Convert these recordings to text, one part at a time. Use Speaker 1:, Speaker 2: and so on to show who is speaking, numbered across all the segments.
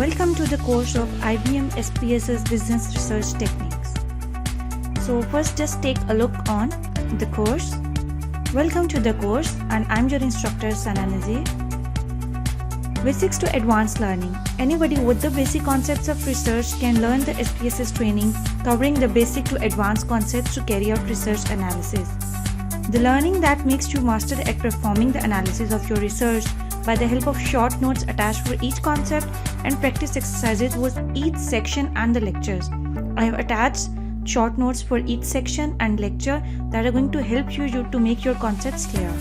Speaker 1: Welcome to the course of IBM SPSS Business Research Techniques. So first just take a look on the course. Welcome to the course and I'm your instructor Sana Nazir. Basics to Advanced Learning. Anybody with the basic concepts of research can learn the SPSS training covering the basic to advanced concepts to carry out research analysis. The learning that makes you master at performing the analysis of your research by the help of short notes attached for each concept and practice exercises with each section and the lectures. I have attached short notes for each section and lecture that are going to help you to make your concepts clear.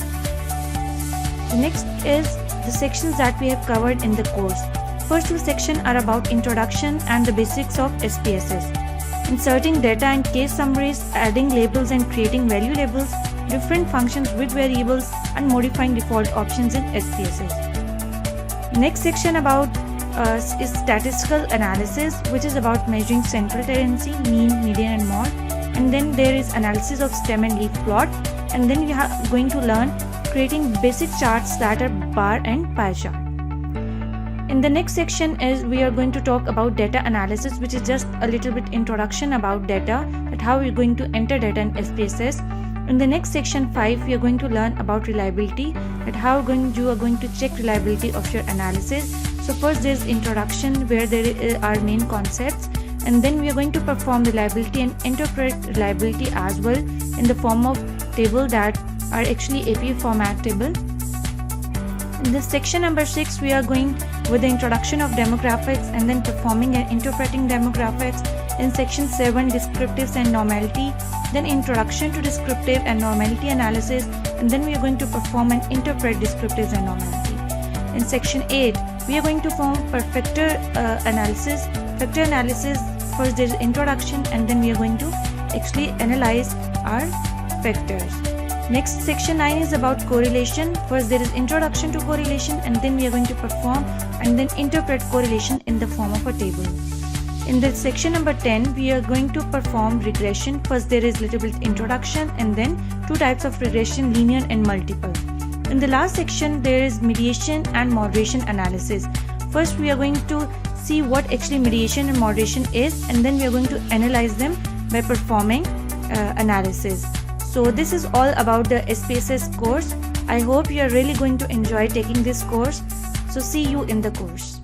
Speaker 1: The next is the sections that we have covered in the course. First two sections are about introduction and the basics of SPSS. Inserting data and case summaries, adding labels and creating value labels, different functions with variables, and modifying default options in SPSS. Next section about is statistical analysis, which is about measuring central tendency, mean, median, and mode. And then there is analysis of stem and leaf plot. And then we are going to learn creating basic charts that are bar and pie chart. In the next section is we are going to talk about data analysis, which is just a little bit introduction about data, that how we're going to enter data in SPSS. In the next section 5, we are going to learn about reliability, that how you are going to check reliability of your analysis. So first there is introduction where there are main concepts, and then we are going to perform reliability and interpret reliability as well in the form of table that are actually API format table. In this section number 6, we are going with the introduction of demographics and then performing and interpreting demographics. In section 7, descriptives and normality, then introduction to descriptive and normality analysis, and then we are going to perform and interpret descriptives and normality. In section 8, we are going to form perfector analysis. Factor analysis, first there is introduction and then we are going to actually analyze our factors. Next, section 9 is about correlation. First there is introduction to correlation and then we are going to perform and then interpret correlation in the form of a table. In the section number 10, we are going to perform regression. First there is little bit introduction and then two types of regression, linear and multiple. In the last section, there is mediation and moderation analysis. First we are going to see what actually mediation and moderation is, and then we are going to analyze them by performing analysis. So this is all about the SPSS course. I hope you are really going to enjoy taking this course. So see you in the course.